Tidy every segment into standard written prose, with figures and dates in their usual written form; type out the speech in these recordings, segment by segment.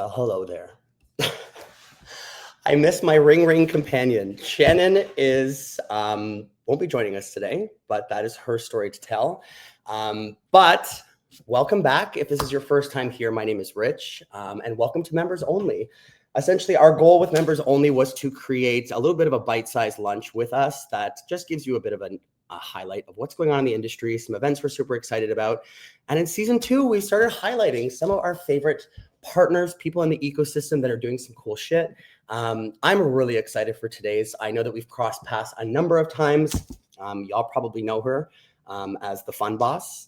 Well, hello there. I miss my ring companion. Shannon won't be joining us today, but that is her story to tell. But welcome back. If this is your first time here, my name is Rich, and welcome to Members Only. Essentially, our goal with Members Only was to create a little bit of a bite-sized lunch with us that just gives you a bit of a highlight of what's going on in the industry, some events we're super excited about. And in season 2, we started highlighting some of our favorite partners, people in the ecosystem that are doing some cool shit. I'm really excited for today's. I know that we've crossed paths a number of times. Y'all probably know her as the fun boss,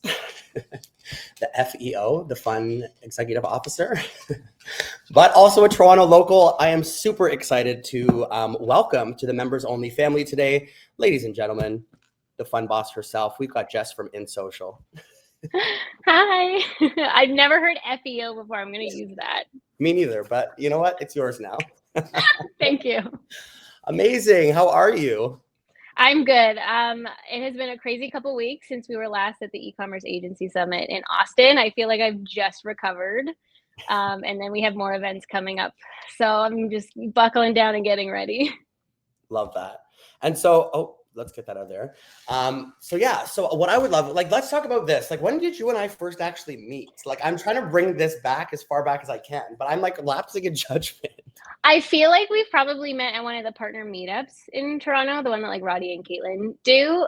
the FEO, the fun executive officer, but also a Toronto local. I am super excited to welcome to the Members Only family today, ladies and gentlemen, the fun boss herself. We've got Jess from In Social. Hi. I've never heard FEO before. I'm going to use that. Me neither, but you know what? It's yours now. Thank you. Amazing. How are you? I'm good. It has been a crazy couple weeks since we were last at the Ecommerce Agency Summit in Austin. I feel like I've just recovered. And then we have more events coming up. So I'm just buckling down and getting ready. Love that. And so, let's get that out there. So what I would love, let's talk about this. When did you and I first actually meet? I'm trying to bring this back as far back as I can, but I'm lapsing in judgment. I feel like we've probably met at one of the partner meetups in Toronto, the one that Roddy and Caitlin do.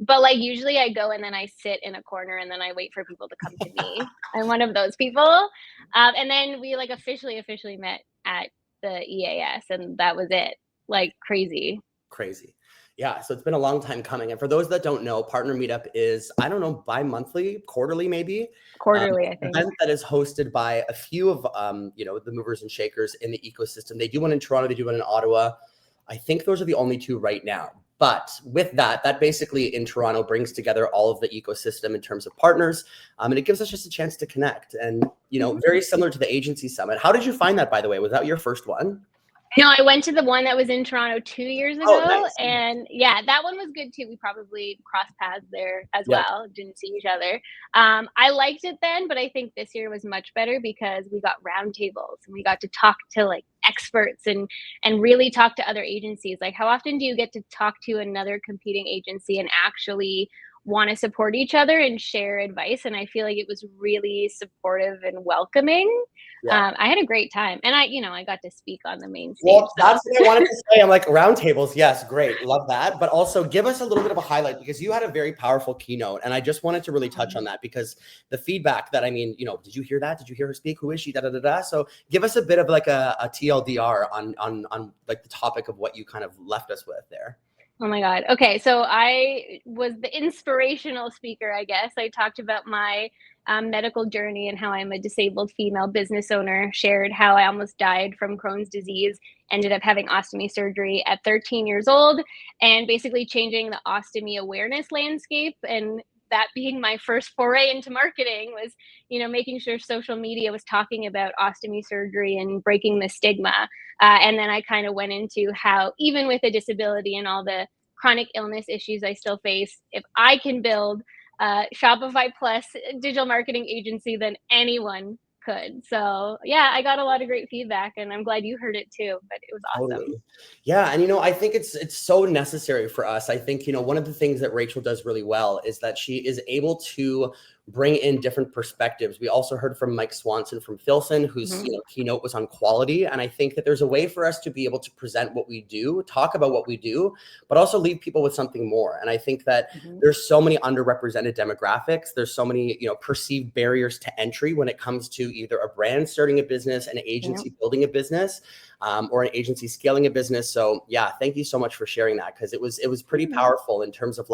But usually I go and then I sit in a corner and then I wait for people to come to me. I'm one of those people. And then we officially met at the EAS, and that was it. Crazy. Yeah, so it's been a long time coming. And for those that don't know, Partner Meetup is, I don't know, bi-monthly, quarterly maybe? Quarterly, I think. An event that is hosted by a few of, the movers and shakers in the ecosystem. They do one in Toronto, they do one in Ottawa. I think those are the only two right now. But with that basically in Toronto brings together all of the ecosystem in terms of partners. And it gives us just a chance to connect. And, very similar to the Agency Summit. How did you find that, by the way? Was that your first one? No, I went to the one that was in Toronto 2 years ago. Oh, nice. And yeah, that one was good too. We probably crossed paths there as well. Didn't see each other. I liked it then, but I think this year was much better because we got roundtables and we got to talk to experts and really talk to other agencies. How often do you get to talk to another competing agency and actually want to support each other and share advice? And I feel like it was really supportive and welcoming. Yeah. I had a great time, and I got to speak on the main stage. Well, that's what I wanted to say. I'm roundtables. Yes, great. Love that. But also give us a little bit of a highlight because you had a very powerful keynote. And I just wanted to really touch on that because the feedback that, did you hear that? Did you hear her speak? Who is she? So give us a bit of a TLDR on the topic of what you kind of left us with there. Oh my God. Okay. So I was the inspirational speaker, I guess. I talked about my medical journey and how I'm a disabled female business owner, shared how I almost died from Crohn's disease, ended up having ostomy surgery at 13 years old, and basically changing the ostomy awareness landscape. And that being my first foray into marketing was, making sure social media was talking about ostomy surgery and breaking the stigma. And then I kind of went into how, even with a disability and all the chronic illness issues I still face, if I can build a Shopify Plus digital marketing agency, then anyone could. So yeah, I got a lot of great feedback, and I'm glad you heard it too, but it was awesome. Totally. Yeah. And, I think it's so necessary for us. I think, one of the things that Rachel does really well is that she is able to bring in different perspectives. We also heard from Mike Swanson from Filson, whose keynote was on quality. And I think that there's a way for us to be able to present what we do, talk about what we do, but also leave people with something more. And I think that there's so many underrepresented demographics. There's so many, perceived barriers to entry when it comes to either a brand starting a business, an agency building a business, or an agency scaling a business. So yeah, thank you so much for sharing that, because it was pretty powerful in terms of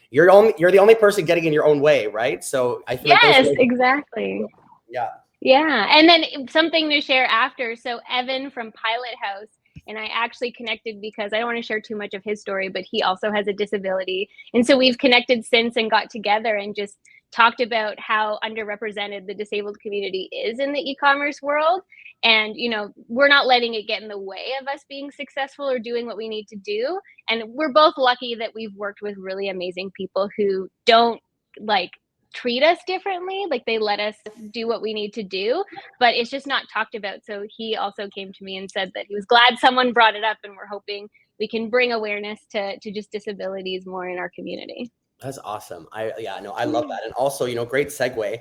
you're the only person getting in your own way, right? So I feel exactly. Yeah. And then something to share after. So Evan from Pilot House and I actually connected because I don't want to share too much of his story, but he also has a disability. And so we've connected since and got together and just talked about how underrepresented the disabled community is in the e-commerce world. And, we're not letting it get in the way of us being successful or doing what we need to do. And we're both lucky that we've worked with really amazing people who don't treat us differently. Like they let us do what we need to do, but it's just not talked about. So he also came to me and said that he was glad someone brought it up, and we're hoping we can bring awareness to just disabilities more in our community. That's awesome. I love that. And also, great segue.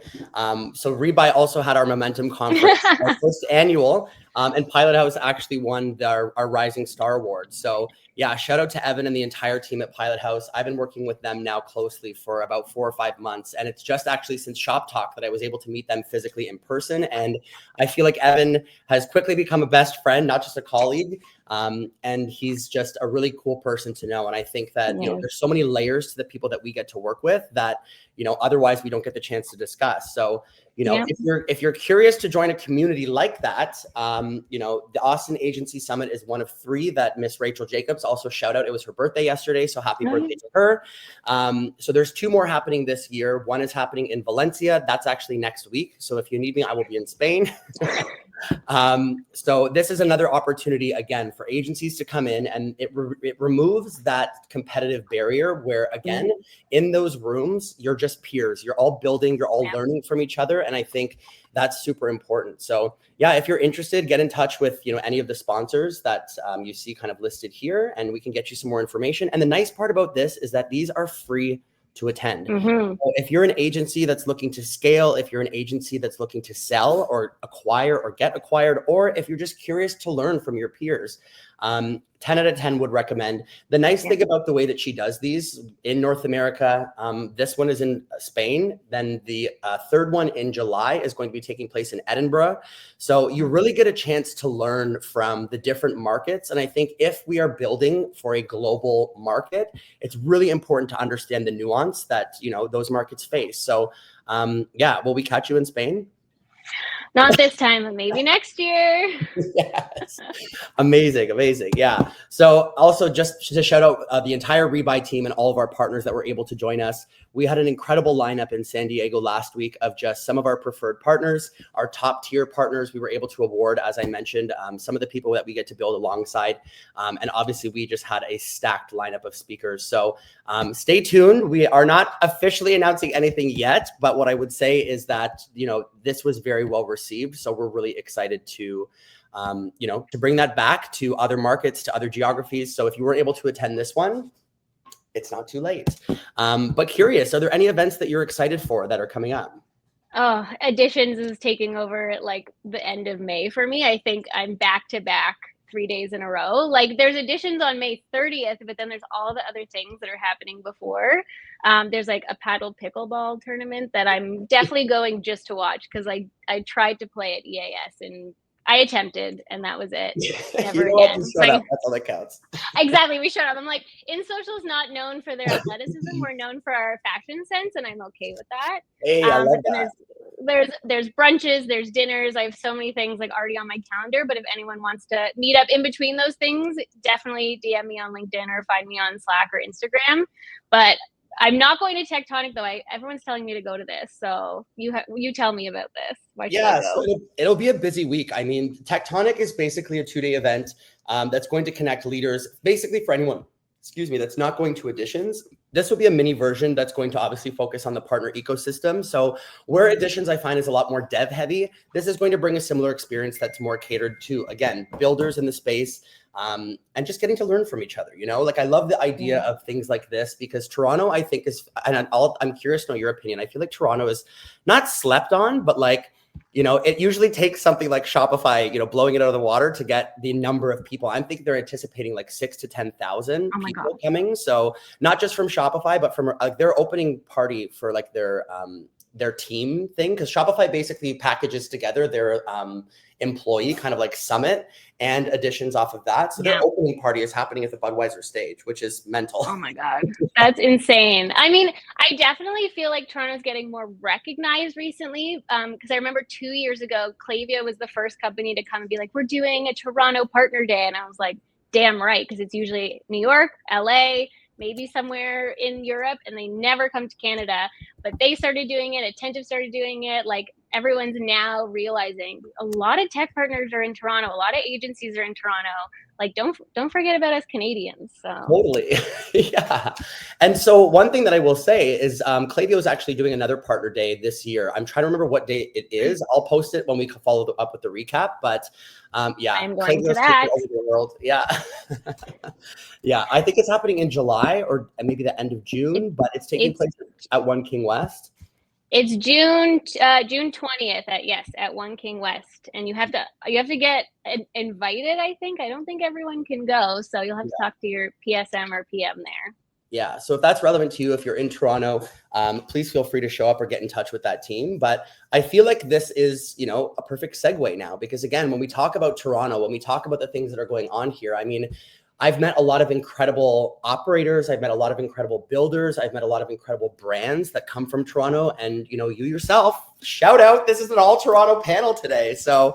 So Rebuy also had our Momentum Conference, our first annual, and Pilot House actually won our Rising Star Award. So yeah, shout out to Evan and the entire team at Pilot House. I've been working with them now closely for about 4 or 5 months. And it's just actually since Shop Talk that I was able to meet them physically in person. And I feel like Evan has quickly become a best friend, not just a colleague. And he's just a really cool person to know. And I think that, there's so many layers to the people that we get to work with that, otherwise we don't get the chance to discuss. So, if you're curious to join a community like that, the Austin Agency Summit is one of 3 that Miss Rachel Jacobs, also shout out. It was her birthday yesterday. So happy birthday to her. So there's 2 more happening this year. One is happening in Valencia. That's actually next week. So if you need me, I will be in Spain. So this is another opportunity again for agencies to come in, and it removes that competitive barrier where again, in those rooms, you're just peers, you're all building, you're all learning from each other. And I think that's super important. So yeah, if you're interested, get in touch with, any of the sponsors that you see kind of listed here, and we can get you some more information. And the nice part about this is that these are free to attend. So if you're an agency that's looking to scale, if you're an agency that's looking to sell or acquire or get acquired, or if you're just curious to learn from your peers, 10 out of 10 would recommend. The nice thing about the way that she does these in North America, this one is in Spain. Then the 3rd one in July is going to be taking place in Edinburgh. So you really get a chance to learn from the different markets. And I think if we are building for a global market, it's really important to understand the nuance that, those markets face. So will we catch you in Spain? Not this time, but maybe next year. Yes. Amazing. Yeah. So also just to shout out the entire Rebuy team and all of our partners that were able to join us. We had an incredible lineup in San Diego last week of just some of our preferred partners, our top tier partners. We were able to award, as I mentioned, some of the people that we get to build alongside. And obviously we just had a stacked lineup of speakers. So stay tuned. We are not officially announcing anything yet, but what I would say is that, this was very well received. So we're really excited to bring that back to other markets, to other geographies. So if you weren't able to attend this one, it's not too late. But curious, are there any events that you're excited for that are coming up? Oh, Editions is taking over at like the end of May for me. I think I'm back to back 3 days in a row. Like there's Editions on May 30th, but then there's all the other things that are happening before. There's like a paddle pickleball tournament that I'm definitely going just to watch, because I tried to play at EAS and I attempted, and that was it. Never again. That's all that counts. Exactly. We showed up. I'm like, InSocial's not known for their athleticism. We're known for our fashion sense, and I'm okay with that. Hey, I love that. There's brunches, there's dinners. I have so many things like already on my calendar, but if anyone wants to meet up in between those things, definitely DM me on LinkedIn or find me on Slack or Instagram. But I'm not going to Tectonic though. Everyone's telling me to go to this, so you tell me about this. Why should I go? So it'll be a busy week. I mean, Tectonic is basically a 2-day event that's going to connect leaders, basically for anyone, that's not going to Editions. This will be a mini version that's going to obviously focus on the partner ecosystem. So where Editions I find is a lot more dev heavy, this is going to bring a similar experience that's more catered to, again, builders in the space, and just getting to learn from each other. Like I love the idea of things like this, because Toronto, I think is, and I'm curious to know your opinion. I feel like Toronto is not slept on, but like, it usually takes something like Shopify, blowing it out of the water to get the number of people. I'm thinking they're anticipating like 6,000 to 10,000 people coming. So not just from Shopify, but from their opening party for like their team thing. Because Shopify basically packages together their employee kind of like summit and Editions off of that. So their opening party is happening at the Budweiser stage, which is mental. Oh my God. That's insane. I mean, I definitely feel like Toronto's getting more recognized recently. Because I remember 2 years ago, Klaviyo was the first company to come and be like, we're doing a Toronto Partner Day. And I was like, damn right. Because it's usually New York, LA, maybe somewhere in Europe, and they never come to Canada. But they started doing it. Attentive started doing it. Like everyone's now realizing a lot of tech partners are in Toronto, a lot of agencies are in Toronto. Like, don't forget about us Canadians. So totally. Yeah. And so one thing that I will say is Klaviyo is actually doing another partner day this year. I'm trying to remember what day it is. I'll post it when we follow up with the recap. But yeah, I'm going to Klaviyo is that. taking over the world. Yeah. Yeah. I think it's happening in July or maybe the end of June, but it's taking place at One King West. It's June 20th at One King West, and you have to get invited. I think. I don't think everyone can go, so you'll have to talk to your PSM or PM there. Yeah. So if that's relevant to you, if you're in Toronto, please feel free to show up or get in touch with that team. But I feel like this is, a perfect segue now, because again, when we talk about Toronto, when we talk about the things that are going on here, I mean, I've met a lot of incredible operators. I've met a lot of incredible builders. I've met a lot of incredible brands that come from Toronto. And, you yourself, shout out, this is an all Toronto panel today. So,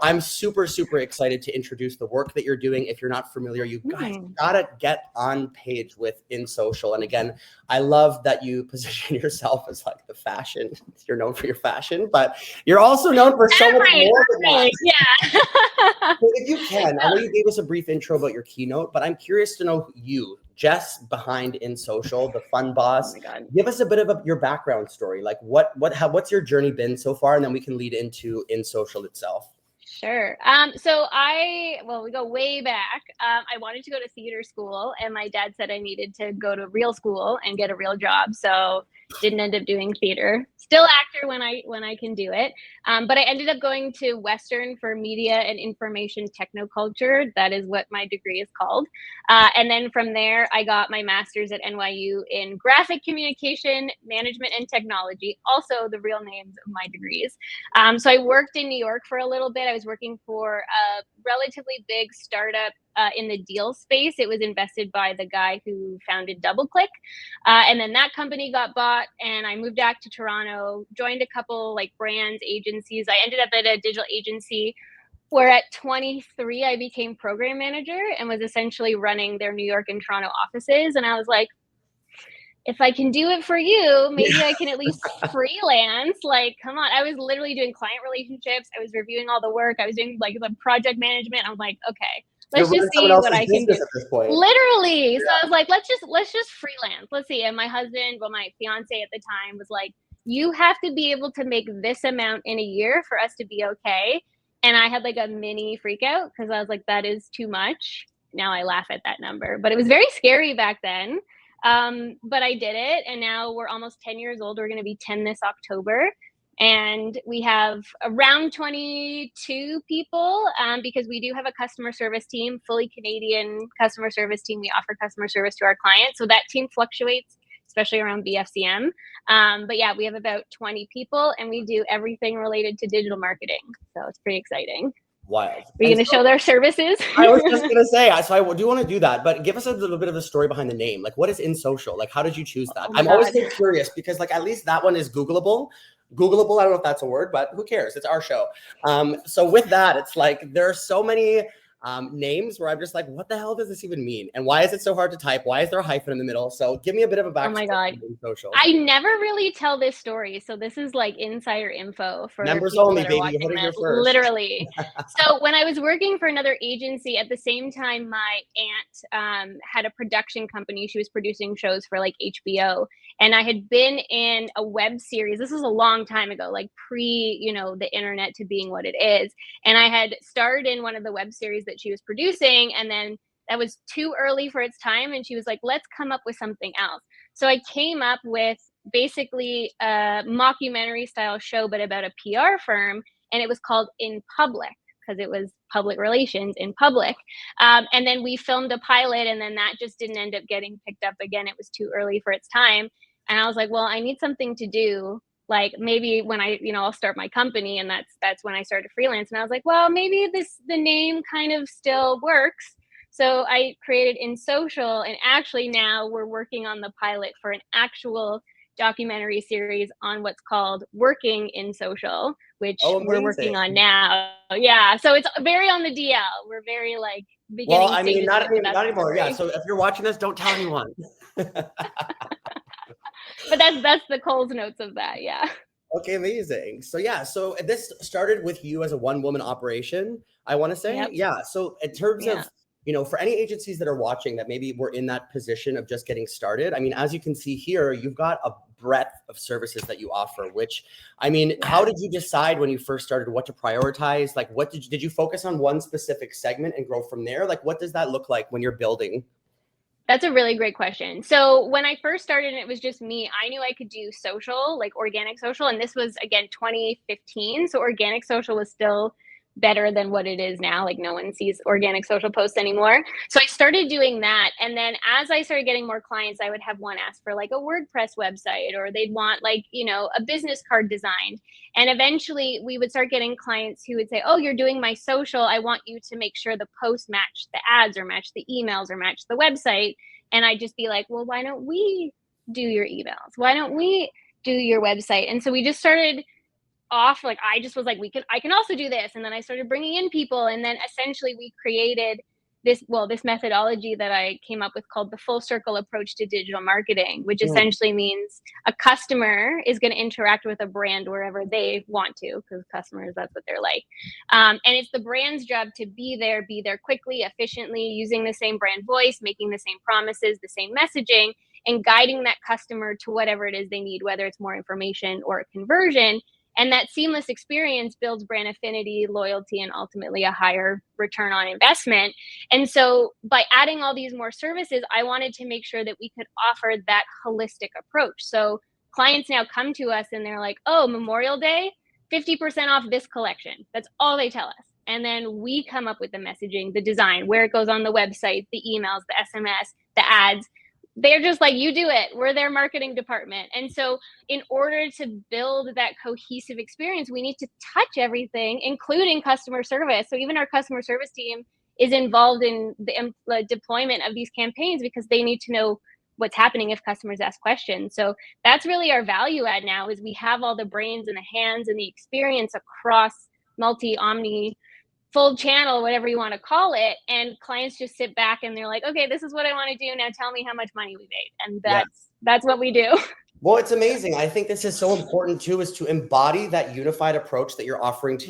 I'm super, super excited to introduce the work that you're doing. If you're not familiar, you guys gotta get on page with InSocial. And again, I love that you position yourself as like the fashion. You're known for your fashion, but you're also known for so much more than that. Yeah. So if you can, I know you gave us a brief intro about your keynote, but I'm curious to know you, Jess, behind InSocial, the fun boss. Oh my God. Give us a bit of your background story. Like what's your journey been so far? And then we can lead into InSocial itself. Sure. We go way back. I wanted to go to theater school, and my dad said I needed to go to real school and get a real job. So didn't end up doing theater. Still actor when I can do it. But I ended up going to Western for media and information technoculture. That is what my degree is called. And then from there, I got my master's at NYU in graphic communication, management, and technology. Also the real names of my degrees. So I worked in New York for a little bit. I was working for a relatively big startup in the deal space. It was invested by the guy who founded DoubleClick. And then that company got bought, and I moved back to Toronto, joined a couple like brands, agencies. I ended up at a digital agency where at 23, I became program manager and was essentially running their New York and Toronto offices. And I was like, if I can do it for you, maybe I can at least freelance. Like, come on. I was literally doing client relationships. I was reviewing all the work. I was doing like the project management. I was like, okay, let's just see what I can do. At this point. Literally. Yeah. So I was like, let's just freelance. Let's see. And my husband, my fiance at the time was like, you have to be able to make this amount in a year for us to be okay. And I had like a mini freak out because I was like, that is too much. Now I laugh at that number, but it was very scary back then. But I did it, and now we're almost 10 years old. We're going to be 10 this October, and we have around 22 people because we do have a customer service team, fully Canadian customer service team. We offer customer service to our clients, so that team fluctuates, especially around BFCM. But yeah, we have about 20 people, and we do everything related to digital marketing, so it's pretty exciting. Wild. Are you going to show their services? I was just going to say, so I do want to do that, but give us a little bit of the story behind the name. Like, what is InSocial? Like, how did you choose that? I'm always so curious because like, at least that one is Googleable. I don't know if that's a word, but who cares? It's our show. So with that, it's like, there are so many names where I'm just like, what the hell does this even mean? And why is it so hard to type? Why is there a hyphen in the middle? So give me a bit of a backstory. Oh my God. I never really tell this story. So this is like insider info for members only, baby. Literally. So when I was working for another agency at the same time, my aunt had a production company. She was producing shows for like HBO. And I had been in a web series. This was a long time ago, like pre, the internet to being what it is. And I had starred in one of the web series that she was producing, and then that was too early for its time, and she was like, let's come up with something else. So I came up with basically a mockumentary style show, but about a PR firm, and it was called In Public because it was public relations in public. And then we filmed a pilot, and then that just didn't end up getting picked up again. It was too early for its time. And I was like, well, I need something to do. Like maybe when I'll start my company, and that's when I started freelance. And I was like, well, maybe the name kind of still works. So I created InSocial, and actually now we're working on the pilot for an actual documentary series on what's called Working in Social, which we're working on now. Yeah, so it's very on the DL. We're very like beginning. Well, I mean, not anymore. Yeah. So if you're watching this, don't tell anyone. But that's the Coles notes of that. Yeah. Okay, amazing. So yeah, so this started with you as a one-woman operation, I want to say. Yep. Yeah. So in terms Yeah. of, for any agencies that are watching that maybe were in that position of just getting started, I mean, as you can see here, you've got a breadth of services that you offer, which, I mean, how did you decide when you first started what to prioritize? Like, what did you focus on one specific segment and grow from there? Like, what does that look like when you're building? That's a really great question. So when I first started and it was just me, I knew I could do social, like organic social. And this was again 2015. So organic social was still better than what it is now. Like no one sees organic social posts anymore. So I started doing that. And then as I started getting more clients, I would have one ask for like a WordPress website, or they'd want like, a business card designed. And eventually we would start getting clients who would say, oh, you're doing my social. I want you to make sure the posts match the ads or match the emails or match the website. And I'd just be like, well, why don't we do your emails? Why don't we do your website? And so we just started off, like, I just was like, I can also do this. And then I started bringing in people. And then essentially we created this methodology that I came up with called the full circle approach to digital marketing, which essentially means a customer is going to interact with a brand wherever they want to, because customers, that's what they're like. And it's the brand's job to be there quickly, efficiently, using the same brand voice, making the same promises, the same messaging, and guiding that customer to whatever it is they need, whether it's more information or a conversion. And that seamless experience builds brand affinity, loyalty, and ultimately a higher return on investment. And so by adding all these more services, I wanted to make sure that we could offer that holistic approach. So clients now come to us and they're like, oh, Memorial Day, 50% off this collection. That's all they tell us. And then we come up with the messaging, the design, where it goes on the website, the emails, the SMS, the ads. They're just like, you do it. We're their marketing department. And so in order to build that cohesive experience, we need to touch everything, including customer service. So even our customer service team is involved in the deployment of these campaigns, because they need to know what's happening if customers ask questions. So that's really our value add now, is we have all the brains and the hands and the experience across omni, full channel, whatever you want to call it. And clients just sit back and they're like, okay, this is what I want to do. Now tell me how much money we made. And Yeah. that's what we do. Well, it's amazing. I think this is so important too, is to embody that unified approach that you're offering to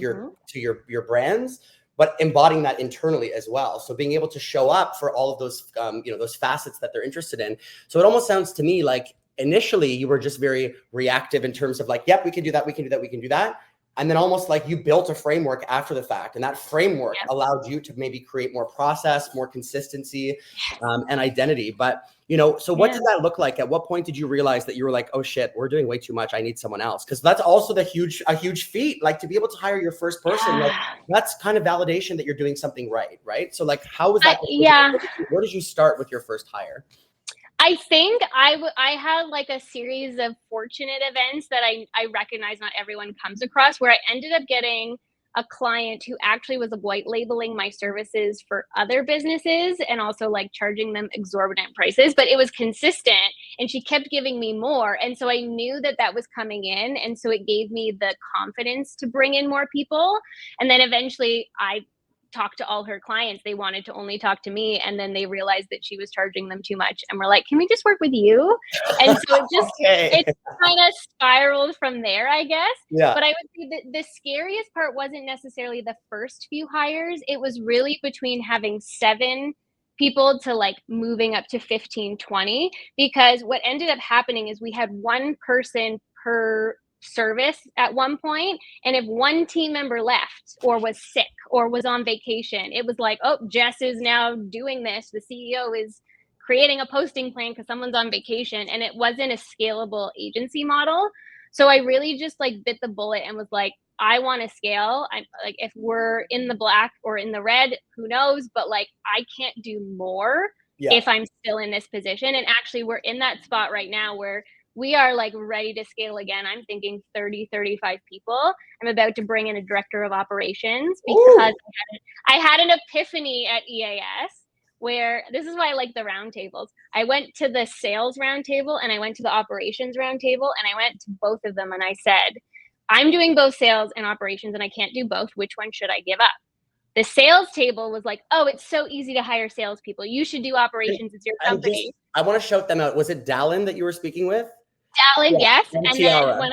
your brands, but embodying that internally as well. So being able to show up for all of those, those facets that they're interested in. So it almost sounds to me like initially you were just very reactive in terms of like, yep, we can do that, we can do that, we can do that. And then almost like you built a framework after the fact, and that framework allowed you to maybe create more process, more consistency, and identity. But, so what did that look like? At what point did you realize that you were like, oh shit, we're doing way too much, I need someone else? Because that's also a huge feat, like to be able to hire your first person. Like that's kind of validation that you're doing something right? So like, how was that? Where did you start with your first hire? I think I had like a series of fortunate events that I recognize not everyone comes across, where I ended up getting a client who actually was white labeling my services for other businesses and also like charging them exorbitant prices, but it was consistent and she kept giving me more. And so I knew that was coming in. And so it gave me the confidence to bring in more people. And then eventually I talked to all her clients. They wanted to only talk to me. And then they realized that she was charging them too much. And we're like, can we just work with you? And so it just, it kind of spiraled from there, I guess. Yeah. But I would say that the scariest part wasn't necessarily the first few hires. It was really between having 7 people to like moving up to 15, 20, because what ended up happening is we had one person per service at one point, and if one team member left or was sick or was on vacation, it was like, oh, Jess is now doing this, the CEO is creating a posting plan because someone's on vacation, and it wasn't a scalable agency model. So I really just like bit the bullet and was like, I want to scale. I'm like, if we're in the black or in the red, who knows, but like I can't do more if I'm still in this position. And actually we're in that spot right now where we are like ready to scale again. I'm thinking 30, 35 people. I'm about to bring in a director of operations because I had an epiphany at EAS, where this is why I like the roundtables. I went to the sales roundtable and I went to the operations roundtable, and I went to both of them and I said, I'm doing both sales and operations and I can't do both. Which one should I give up? The sales table was like, oh, it's so easy to hire salespeople. You should do operations. It's your company. I want to shout them out. Was it Dallin that you were speaking with? Dallin, yes. And then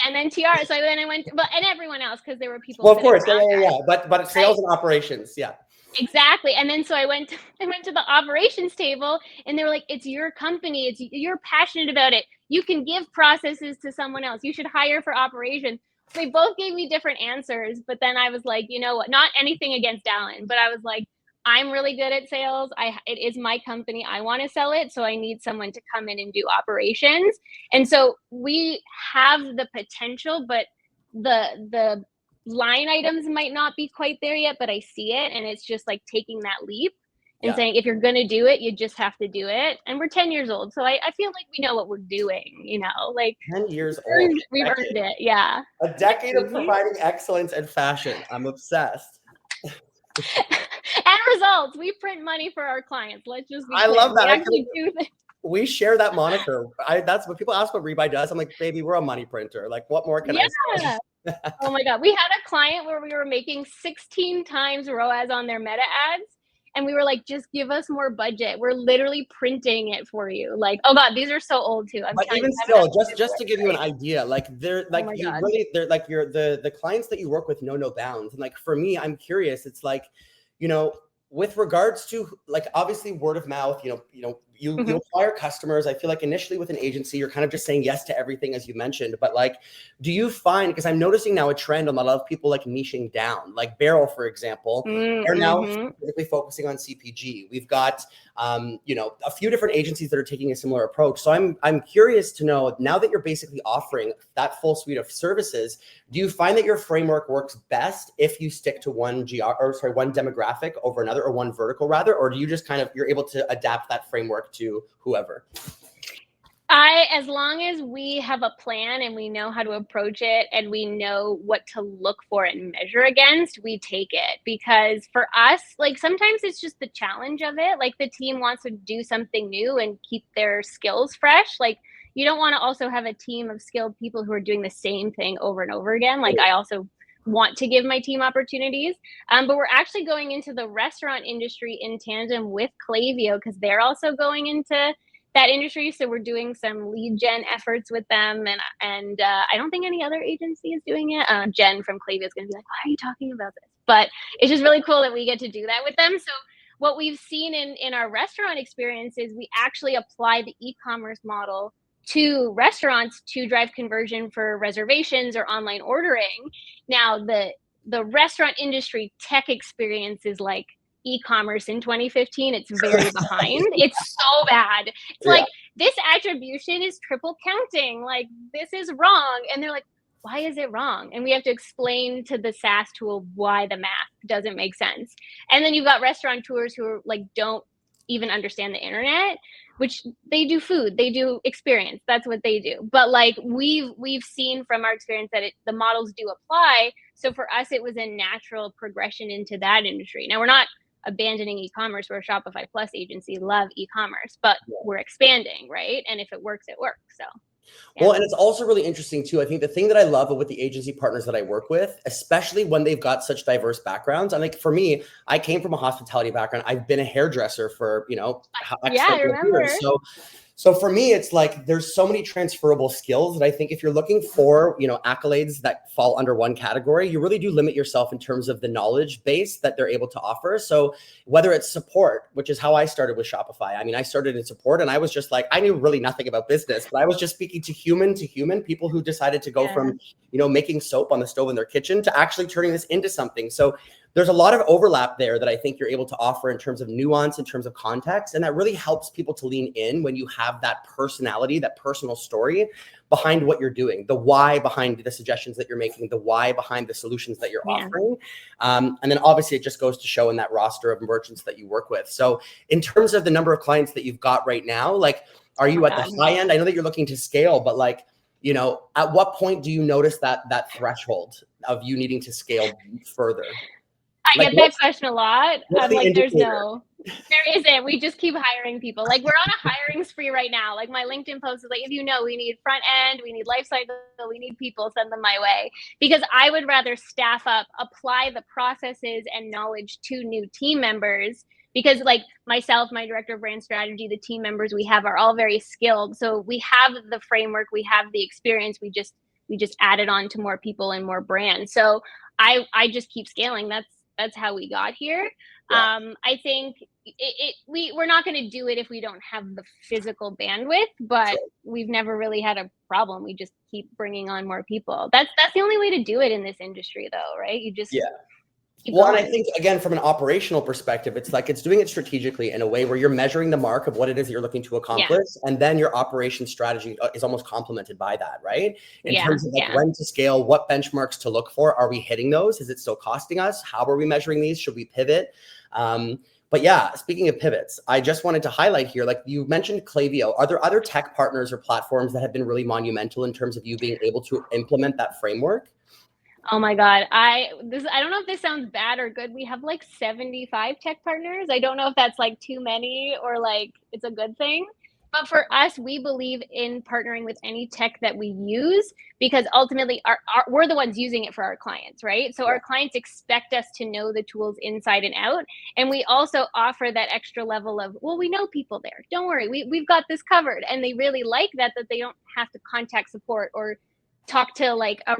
And then TR. So then I went, and everyone else, because there were people. Well, of course, around yeah. But sales and operations, yeah. Exactly. And then so I went to the operations table, and they were like, it's your company. You're passionate about it. You can give processes to someone else. You should hire for operations. They both gave me different answers, but then I was like, you know what? Not anything against Alan, but I was like, I'm really good at sales. It is my company. I want to sell it, so I need someone to come in and do operations. And so we have the potential, but the line items might not be quite there yet, but I see it, and it's just like taking that leap and saying, if you're going to do it, you just have to do it. And we're 10 years old, so I feel like we know what we're doing, like 10 years old. We've earned it. Yeah. A decade of providing excellence and fashion. I'm obsessed. And results. We print money for our clients. Let's just be clear. I love that. We actually do things. We share that moniker. That's what people ask what Rebuy does. I'm like, baby, we're a money printer. Like, what more can I say? Oh my God. We had a client where we were making 16 times ROAS on their meta ads. And we were like, just give us more budget. We're literally printing it for you. Like, oh God, these are so old too. But even still, just to give you an idea, like they're like they're like the clients that you work with know no bounds. And like for me, I'm curious. It's like, with regards to like obviously word of mouth, you acquire customers. I feel like initially with an agency, you're kind of just saying yes to everything, as you mentioned. But like, do you find, because I'm noticing now a trend on a lot of people like niching down, like Barrel, for example, are now specifically focusing on CPG. We've got, a few different agencies that are taking a similar approach. So I'm curious to know, now that you're basically offering that full suite of services, do you find that your framework works best if you stick to one demographic over another, or one vertical rather, or do you just you're able to adapt that framework to whoever? As long as we have a plan and we know how to approach it and we know what to look for and measure against, we take it. Because for us, like sometimes it's just the challenge of it. Like the team wants to do something new and keep their skills fresh. Like you don't want to also have a team of skilled people who are doing the same thing over and over again. Like I also want to give my team opportunities. But we're actually going into the restaurant industry in tandem with Klaviyo, because they're also going into that industry. So we're doing some lead gen efforts with them. And I don't think any other agency is doing it. Jen from Klaviyo is going to be like, why are you talking about this? But it's just really cool that we get to do that with them. So what we've seen in our restaurant experience is we actually apply the e-commerce model to restaurants to drive conversion for reservations or online ordering. Now, the restaurant industry tech experience is like e-commerce in 2015. It's very behind. It's so bad. It's like, this attribution is triple counting. Like, this is wrong. And they're like, why is it wrong? And we have to explain to the SaaS tool why the math doesn't make sense. And then you've got restaurateurs who are like, don't even understand the internet, which they do food, they do experience. That's what they do. But like we've seen from our experience that the models do apply. So for us, it was a natural progression into that industry. Now we're not abandoning e-commerce. We're a Shopify Plus agency, love e-commerce, but we're expanding, right? And if it works, it works. So. Yeah. Well, and it's also really interesting too. I think the thing that I love with the agency partners that I work with, especially when they've got such diverse backgrounds. And like for me, I came from a hospitality background. I've been a hairdresser for, I remember. Years. So for me, it's like there's so many transferable skills that I think if you're looking for, accolades that fall under one category, you really do limit yourself in terms of the knowledge base that they're able to offer. So whether it's support, which is how I started with Shopify. I mean, I started in support and I was just like, I knew really nothing about business, but I was just speaking to human people who decided to go from, making soap on the stove in their kitchen to actually turning this into something. So there's a lot of overlap there that I think you're able to offer in terms of nuance, in terms of context. And that really helps people to lean in when you have that personality, that personal story behind what you're doing, the why behind the suggestions that you're making, the why behind the solutions that you're offering. And then obviously it just goes to show in that roster of merchants that you work with. So in terms of the number of clients that you've got right now, like, are you at the high end? I know that you're looking to scale, but like, at what point do you notice that threshold of you needing to scale further? I get that question a lot. I'm like, there isn't. We just keep hiring people. Like we're on a hiring spree right now. Like my LinkedIn post is like, if we need front end, we need life cycle, we need people, send them my way. Because I would rather staff up, apply the processes and knowledge to new team members. Because like myself, my director of brand strategy, the team members we have are all very skilled. So we have the framework, we have the experience. We just we just added on to more people and more brands. So I just keep scaling. That's how we got here. Yeah. I think we're not going to do it if we don't have the physical bandwidth, but Sure. we've never really had a problem. We just keep bringing on more people. That's the only way to do it in this industry, though, right? You just Yeah. keep Well, and I going. think, again, from an operational perspective, it's like it's doing it strategically in a way where you're measuring the mark of what it is that you're looking to Yeah, accomplish. And then your operation strategy is almost complemented by that, right? In yeah, terms of like yeah. when to scale, what benchmarks to look for. Are we hitting those? Is it still costing us? How are we measuring these? Should we pivot? But yeah, speaking of pivots, I just wanted to highlight here, like you mentioned Klaviyo. Are there other tech partners or platforms that have been really monumental in terms of you being able to implement that framework? Oh my God. I don't know if this sounds bad or good. We have like 75 tech partners. I don't know if that's like too many or like it's a good thing. But for us, we believe in partnering with any tech that we use because ultimately we're the ones using it for our clients, right? So Yeah. our clients expect us to know the tools inside and out. And we also offer that extra level of, well, we know people there. Don't worry, we've got this covered. And they really like that they don't have to contact support or talk to like a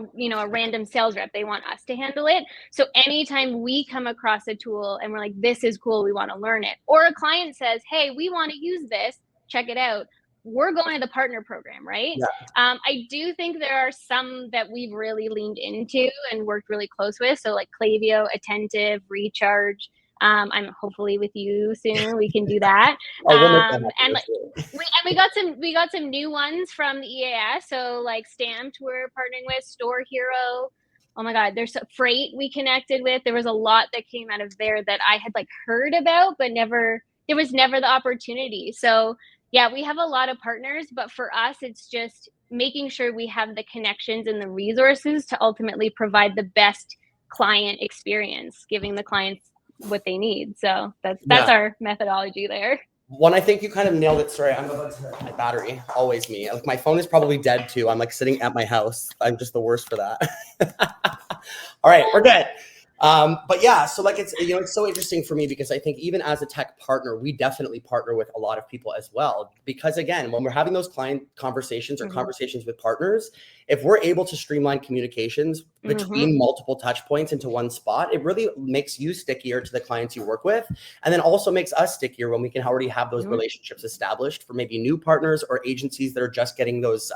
random sales rep. They want us to handle it. So anytime we come across a tool and we're like, this is cool, we want to learn it, or a client says, hey, we want to use this, check it out, we're going to the partner program, right? Yeah. I do think there are some that we've really leaned into and worked really close with. So like Klaviyo, Attentive, Recharge. I'm hopefully with you soon. We can do that. Oh, we'll make that And happen. like we got some new ones from the EAS. So like Stamped, we're partnering with Store Hero. Oh my God, there's Freight we connected with. There was a lot that came out of there that I had like heard about, but there was never the opportunity. So yeah, we have a lot of partners, but for us, it's just making sure we have the connections and the resources to ultimately provide the best client experience, giving the clients what they need. So that's Yeah. our methodology there. One, I think you kind of nailed it. Sorry, I'm about to my battery. Always me. Like my phone is probably dead too. I'm like sitting at my house. I'm just the worst for that. All right, we're good. But yeah, so like it's so interesting for me because I think even as a tech partner, we definitely partner with a lot of people as well. Because again, when we're having those client conversations or conversations with partners, if we're able to streamline communications between multiple touch points into one spot, it really makes you stickier to the clients you work with, and then also makes us stickier when we can already have those relationships established for maybe new partners or agencies that are just getting those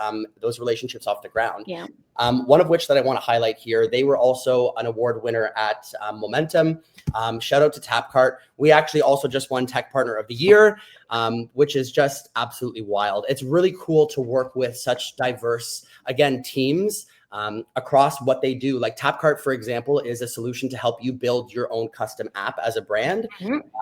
relationships off the ground. Yeah. One of which that I want to highlight here, they were also an award winner at Momentum. Shout out to Tapcart. We actually also just won Tech Partner of the Year, which is just absolutely wild. It's really cool to work with such diverse, again, teams across what they do. Like Tapcart, for example, is a solution to help you build your own custom app as a brand.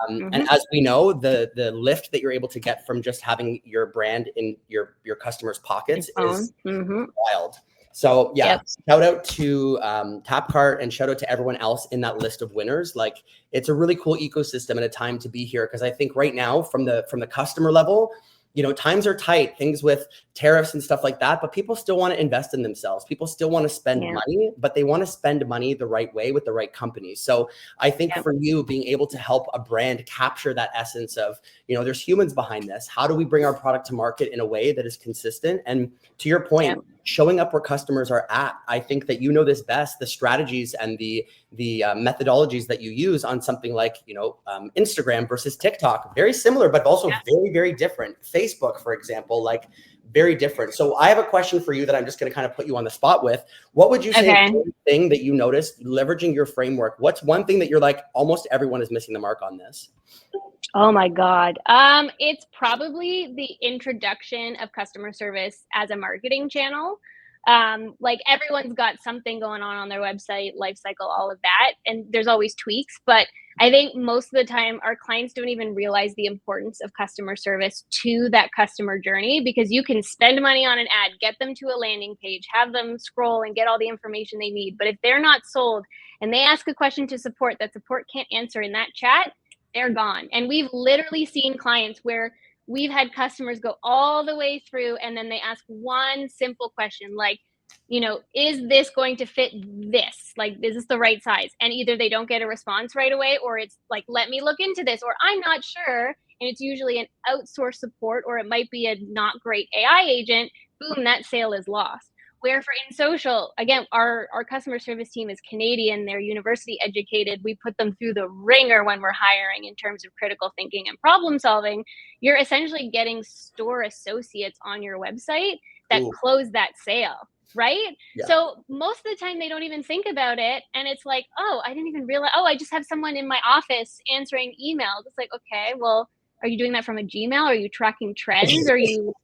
And as we know, the lift that you're able to get from just having your brand in your customers' pockets is wild. So yeah, shout out to Tapcart and shout out to everyone else in that list of winners. Like it's a really cool ecosystem and a time to be here because I think right now from the customer level, times are tight, things with tariffs and stuff like that, but people still want to invest in themselves. People still want to spend money, but they want to spend money the right way with the right companies. So I think for you being able to help a brand capture that essence of, there's humans behind this. How do we bring our product to market in a way that is consistent? And to your point, showing up where customers are at. I think that this best, the strategies and the methodologies that you use on something like, Instagram versus TikTok, very similar, but also very, very different. Facebook, for example, like very different. So I have a question for you that I'm just going to kind of put you on the spot with. What would you say is one thing that you noticed leveraging your framework? What's one thing that you're like, almost everyone is missing the mark on this? Oh my God. It's probably the introduction of customer service as a marketing channel. Like everyone's got something going on their website, life cycle, all of that. And there's always tweaks, but I think most of the time our clients don't even realize the importance of customer service to that customer journey because you can spend money on an ad, get them to a landing page, have them scroll and get all the information they need. But if they're not sold and they ask a question to support that support can't answer in that chat, they're gone. And we've literally seen clients where we've had customers go all the way through and then they ask one simple question like, is this going to fit this? Like, is this the right size? And either they don't get a response right away or it's like, let me look into this, or I'm not sure. And it's usually an outsourced support or it might be a not great AI agent. Boom, that sale is lost. Where for in social, again, our customer service team is Canadian, they're university educated. We put them through the ringer when we're hiring in terms of critical thinking and problem solving. You're essentially getting store associates on your website that Ooh, close that sale, right? yeah. So most of the time they don't even think about it. And it's like, oh, I didn't even realize, oh, I just have someone in my office answering emails. It's like, okay, well, are you doing that from a Gmail? Are you tracking trends? Are you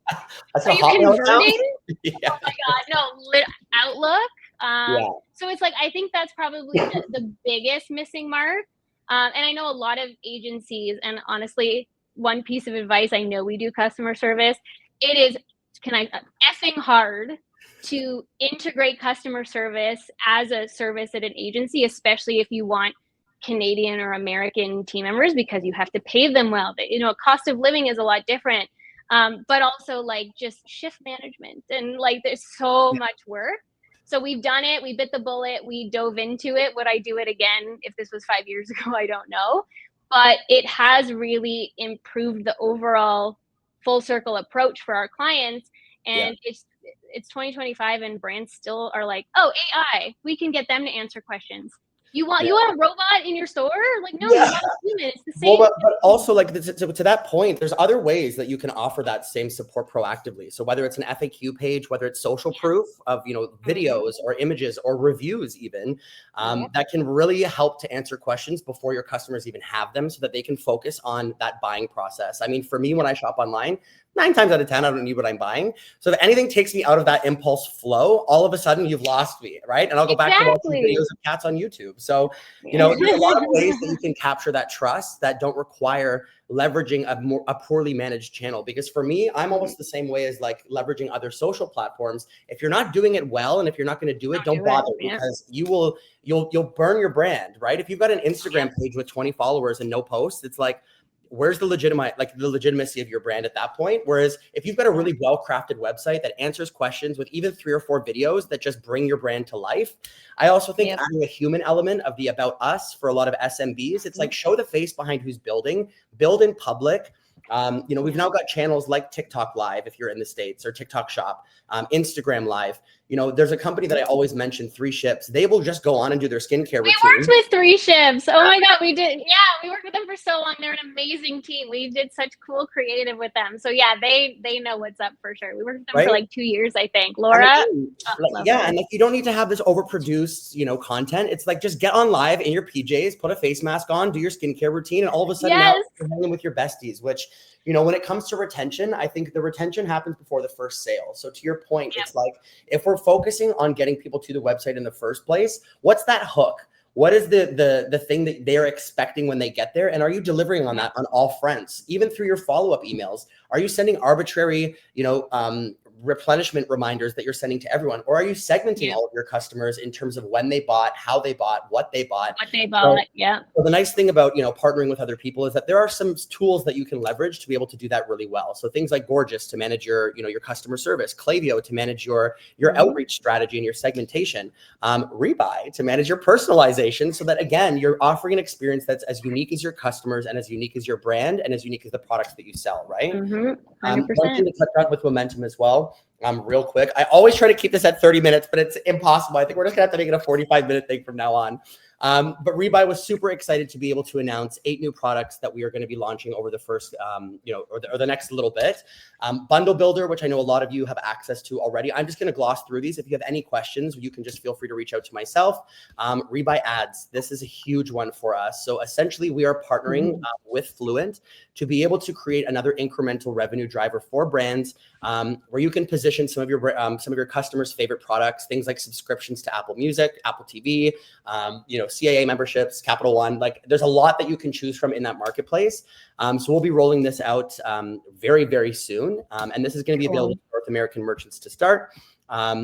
That's are a you Hotmail account? converting? Yeah. Oh my God, no, Outlook. Yeah. So it's like, I think that's probably the biggest missing mark. And I know a lot of agencies, and honestly, one piece of advice, I know we do customer service, it is effing hard to integrate customer service as a service at an agency, especially if you want Canadian or American team members, because you have to pay them well. Cost of living is a lot different. But also like just shift management, and like there's so much work. So we've done it, we bit the bullet, we dove into it. Would I do it again if this was 5 years ago? I don't know. But it has really improved the overall full circle approach for our clients. Yeah. And it's 2025 and brands still are like, oh, AI, we can get them to answer questions. You want a robot in your store? Like, no, you Yeah. want a human. It's the Well, same. but also like to that point, there's other ways that you can offer that same support proactively. So whether it's an FAQ page, whether it's social proof of videos or images or reviews, even that can really help to answer questions before your customers even have them, so that they can focus on that buying process. I mean, for me, when I shop online, 9 times out of 10, I don't need what I'm buying. So if anything takes me out of that impulse flow, all of a sudden you've lost me, right? And I'll go back to watching videos of cats on YouTube. So, there's a lot of ways that you can capture that trust that don't require leveraging a poorly managed channel. Because for me, I'm almost the same way as like leveraging other social platforms. If you're not doing it well, and if you're not going to do it, don't bother, because you'll burn your brand, right? If you've got an Instagram page with 20 followers and no posts, it's like, where's the legitimacy of your brand at that point? Whereas if you've got a really well-crafted website that answers questions with even 3 or 4 videos that just bring your brand to life, I also think adding a human element of the about us for a lot of SMBs, it's like, show the face behind who's building, build in public. We've now got channels like TikTok Live, if you're in the States, or TikTok Shop, Instagram Live. There's a company that I always mention, 3 Ships. They will just go on and do their skincare routine. We worked with 3 Ships. Oh my God, we did. Yeah, we worked with them for so long. They're an amazing team. We did such cool creative with them. So yeah, they know what's up for sure. We worked with them for like 2 years, I think. Laura. And like you don't need to have this overproduced, content. It's like, just get on live in your PJs, put a face mask on, do your skincare routine, and all of a sudden now you're hanging with your besties, which when it comes to retention, I think the retention happens before the first sale. So to your point, it's like, if we're focusing on getting people to the website in the first place, what's that hook? What is the thing that they're expecting when they get there? And are you delivering on that on all fronts, even through your follow-up emails? Are you sending arbitrary, replenishment reminders that you're sending to everyone? Or are you segmenting all of your customers in terms of when they bought, how they bought, what they bought? So the nice thing about, partnering with other people is that there are some tools that you can leverage to be able to do that really well. So things like Gorgeous to manage your, your customer service, Klaviyo to manage your outreach strategy and your segmentation, Rebuy to manage your personalization, so that again, you're offering an experience that's as unique as your customers and as unique as your brand and as unique as the products that you sell, right? 100%. One thing to touch on with momentum as well, real quick. I always try to keep this at 30 minutes, but it's impossible. I think we're just gonna have to make it a 45-minute thing from now on. But Rebuy was super excited to be able to announce 8 new products that we are going to be launching over the first, or the next little bit. Bundle Builder, which I know a lot of you have access to already. I'm just going to gloss through these. If you have any questions, you can just feel free to reach out to myself. Rebuy Ads. This is a huge one for us. So essentially, we are partnering with Fluent to be able to create another incremental revenue driver for brands, where you can position some of your customers' favorite products, things like subscriptions to Apple Music, Apple TV, CAA memberships, Capital One. Like, there's a lot that you can choose from in that marketplace. So we'll be rolling this out very, very soon. And this is going to be available to North American merchants to start.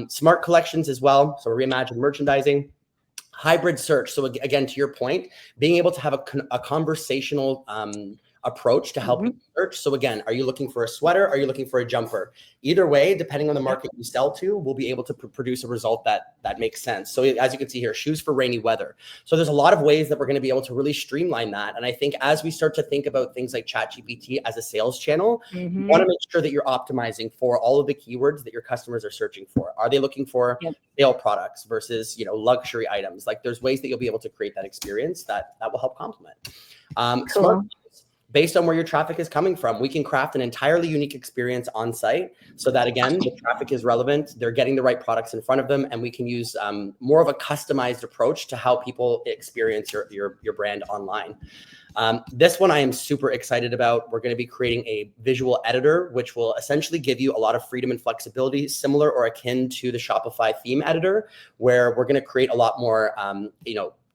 Smart collections as well. So reimagined merchandising. Hybrid search. So again, to your point, being able to have a conversational approach to help you search. So again, are you looking for a sweater? Are you looking for a jumper? Either way, depending on the market you sell to, we'll be able to produce a result that makes sense. So as you can see here, shoes for rainy weather. So there's a lot of ways that we're going to be able to really streamline that. And I think as we start to think about things like ChatGPT as a sales channel, you want to make sure that you're optimizing for all of the keywords that your customers are searching for. Are they looking for sale products versus, luxury items? Like there's ways that you'll be able to create that experience that will help complement. Smart. Based on where your traffic is coming from, we can craft an entirely unique experience on site so that, again, the traffic is relevant, they're getting the right products in front of them, and we can use more of a customized approach to how people experience your brand online. This one I am super excited about. We're going to be creating a visual editor, which will essentially give you a lot of freedom and flexibility, similar or akin to the Shopify theme editor, where we're going to create a lot more,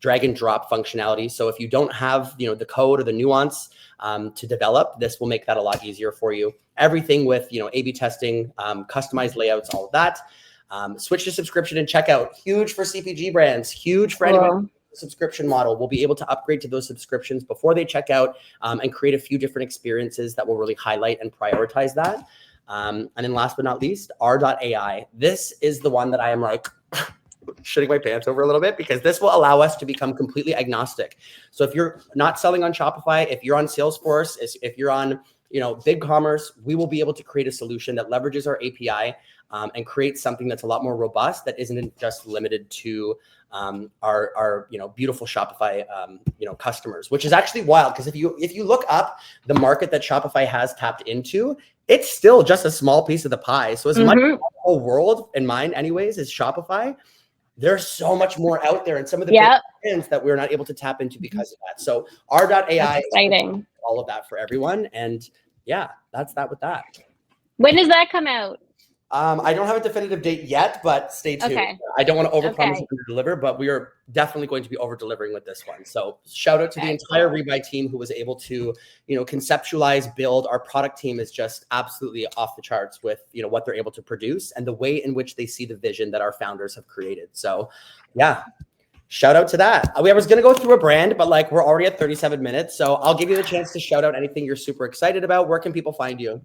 drag and drop functionality. So if you don't have, the code or the nuance to develop, this will make that a lot easier for you. Everything with, A/B testing, customized layouts, all of that. Switch to subscription and checkout. Huge for CPG brands, huge for anybody. Subscription model. We'll be able to upgrade to those subscriptions before they check out and create a few different experiences that will really highlight and prioritize that. And then last but not least, R.AI. This is the one that I am shitting my pants over a little bit, because this will allow us to become completely agnostic. So if you're not selling on Shopify, if you're on Salesforce, if you're on, BigCommerce, we will be able to create a solution that leverages our API and create something that's a lot more robust, that isn't just limited to our beautiful Shopify customers, which is actually wild, because if you look up the market that Shopify has tapped into, it's still just a small piece of the pie. So as much as the whole world in mind anyways is Shopify, there's so much more out there, and some of the big trends that we're not able to tap into because of that. So R.AI is exciting. All of that for everyone. And yeah, that's that with that. When does that come out? I don't have a definitive date yet, but stay tuned. Okay. I don't want to overpromise and underdeliver, but we are definitely going to be over-delivering with this one. So shout out to the entire Rebuy team who was able to, conceptualize, build. Our product team is just absolutely off the charts with, what they're able to produce and the way in which they see the vision that our founders have created. So yeah, shout out to that. I was going to go through a brand, but we're already at 37 minutes. So I'll give you the chance to shout out anything you're super excited about. Where can people find you?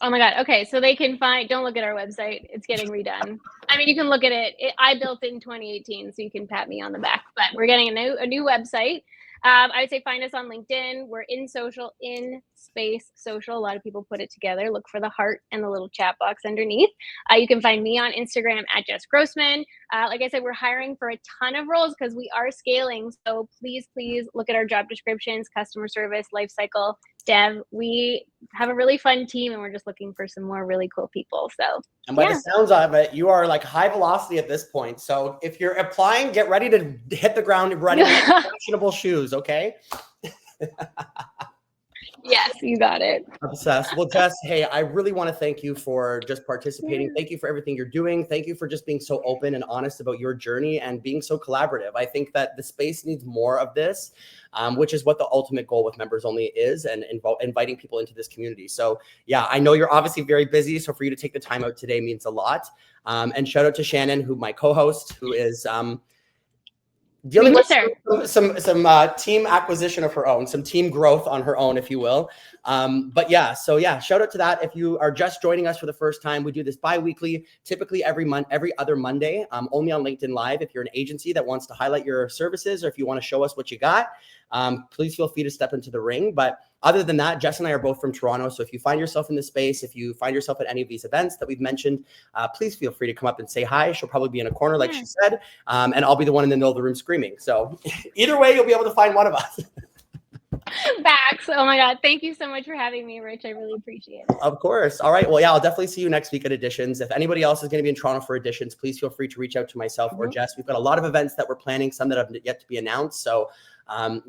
Oh my God. Okay. So they can don't look at our website. It's getting redone. I mean, you can look at it. I built it in 2018, so you can pat me on the back, but we're getting a new website. I would say find us on LinkedIn. We're in space social. A lot of people put it together. Look for the heart and the little chat box underneath. You can find me on Instagram at Jess Grossman. Like I said, we're hiring for a ton of roles because we are scaling. So please look at our job descriptions, customer service, lifecycle, dev. We have a really fun team, and we're just looking for some more really cool people. So, and by the sounds of it, you are high velocity at this point. So if you're applying, get ready to hit the ground running with fashionable shoes. Okay. Yes, you got it. Obsessed. Well, Jess, hey, I really want to thank you for just participating. Thank you for everything you're doing. Thank you for just being so open and honest about your journey and being so collaborative. I think that the space needs more of this, which is what the ultimate goal with Members Only is, and inviting people into this community. So yeah, I know you're obviously very busy. So for you to take the time out today means a lot. And shout out to Shannon, my co-host, who is dealing with some team acquisition of her own, some team growth on her own, if you will. But yeah, so yeah, shout out to that. If you are just joining us for the first time, we do this bi-weekly, typically every other Monday, only on LinkedIn Live. If you're an agency that wants to highlight your services, or if you want to show us what you got, please feel free to step into the ring. But other than that, Jess and I are both from Toronto. So if you find yourself in this space, if you find yourself at any of these events that we've mentioned, please feel free to come up and say hi. She'll probably be in a corner, like she said, and I'll be the one in the middle of the room screaming. So either way, you'll be able to find one of us. Facts. Oh my God. Thank you so much for having me, Rich. I really appreciate it. Of course. All right. Well, yeah, I'll definitely see you next week at Editions. If anybody else is going to be in Toronto for Editions, please feel free to reach out to myself or Jess. We've got a lot of events that we're planning, some that have yet to be announced. So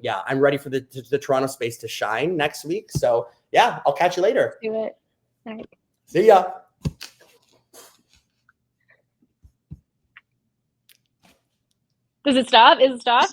yeah, I'm ready for the Toronto space to shine next week. So yeah, I'll catch you later. Do it. All right. See ya. Does it stop? Is it stopped?